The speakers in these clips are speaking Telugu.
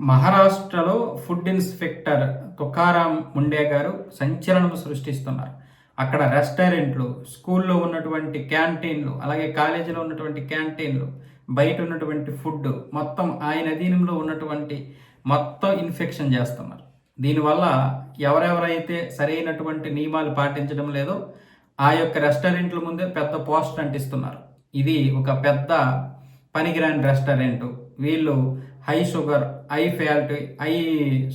మహారాష్ట్రలో ఫుడ్ ఇన్స్పెక్టర్ తుకారాం ముండే గారు సంచలనం సృష్టిస్తున్నారు. అక్కడ రెస్టారెంట్లు, స్కూల్లో ఉన్నటువంటి క్యాంటీన్లు, అలాగే కాలేజీలో ఉన్నటువంటి క్యాంటీన్లు, బయట ఉన్నటువంటి ఫుడ్ మొత్తం ఆయన అధీనంలో ఉన్నటువంటి మొత్తం ఇన్ఫెక్షన్ చేస్తున్నారు. దీనివల్ల ఎవరెవరైతే సరైనటువంటి నియమాలు పాటించడం లేదో ఆ యొక్క రెస్టారెంట్ల ముందే పెద్ద పోస్టర్ అంటిస్తున్నారు. ఇది ఒక పెద్ద పనికిరాని రెస్టారెంట్, వీళ్ళు high sugar, high fat, high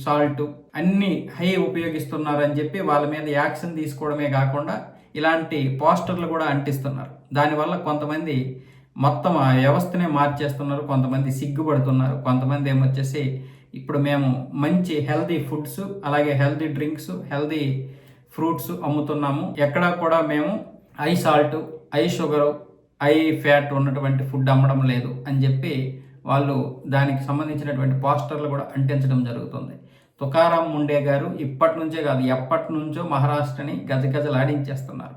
salt అన్ని హై ఉపయోగిస్తున్నారని చెప్పి వాళ్ళ మీద యాక్షన్ తీసుకోవడమే కాకుండా ఇలాంటి పోస్టర్లు కూడా అంటిస్తున్నారు. దానివల్ల కొంతమంది మొత్తం ఆ వ్యవస్థనే మార్చేస్తున్నారు, కొంతమంది సిగ్గుపడుతున్నారు, కొంతమంది ఏమొచ్చేసి ఇప్పుడు మేము మంచి హెల్దీ ఫుడ్స్, అలాగే హెల్దీ డ్రింక్స్, హెల్దీ ఫ్రూట్స్ అమ్ముతున్నాము, ఎక్కడా కూడా మేము high salt, high sugar, high fat ఉన్నటువంటి ఫుడ్ అమ్మడం లేదు అని చెప్పి వాళ్ళు దానికి సంబంధించినటువంటి పోస్టర్లు కూడా అంటించడం జరుగుతుంది. తుకారాం ముండే గారు ఇప్పటి నుంచే కాదు, ఎప్పటి నుంచో మహారాష్ట్రని గజగజలాడించేస్తున్నారు.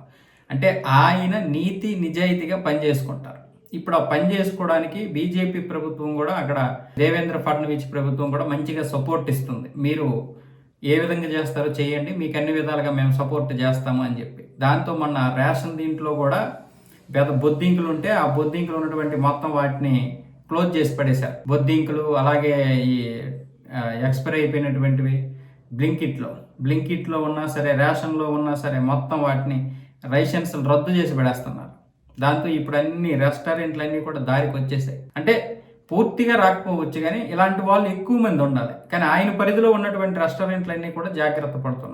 అంటే ఆయన నీతి నిజాయితీగా పనిచేసుకుంటారు. ఇప్పుడు ఆ పని చేసుకోవడానికి బీజేపీ ప్రభుత్వం కూడా, అక్కడ దేవేంద్ర ఫడ్నవీస్ ప్రభుత్వం కూడా మంచిగా సపోర్ట్ ఇస్తుంది. మీరు ఏ విధంగా చేస్తారో చేయండి, మీకు అన్ని విధాలుగా మేము సపోర్ట్ చేస్తాము అని చెప్పి. దాంతో మొన్న రేషన్ దీంట్లో కూడా పెద్ద బొద్దింకులు ఉంటే ఆ బొద్దింకులు ఉన్నటువంటి మొత్తం వాటిని క్లోజ్ చేసి పడేశారు. బొద్దింకులు, అలాగే ఈ ఎక్స్పైర్ అయిపోయినటువంటివి బ్లింకిట్లో ఉన్నా సరే, రేషన్లో ఉన్నా సరే మొత్తం వాటిని రైషన్స్ రద్దు చేసి పడేస్తున్నారు. దాంతో ఇప్పుడు అన్ని రెస్టారెంట్లు అన్నీ కూడా దారికి వచ్చేసాయి. అంటే పూర్తిగా రాకపోవచ్చు, కానీ ఇలాంటి వాళ్ళు ఎక్కువ మంది ఉండాలి. కానీ ఆయన పరిధిలో ఉన్నటువంటి రెస్టారెంట్లు అన్నీ కూడా జాగ్రత్త పడుతున్నారు.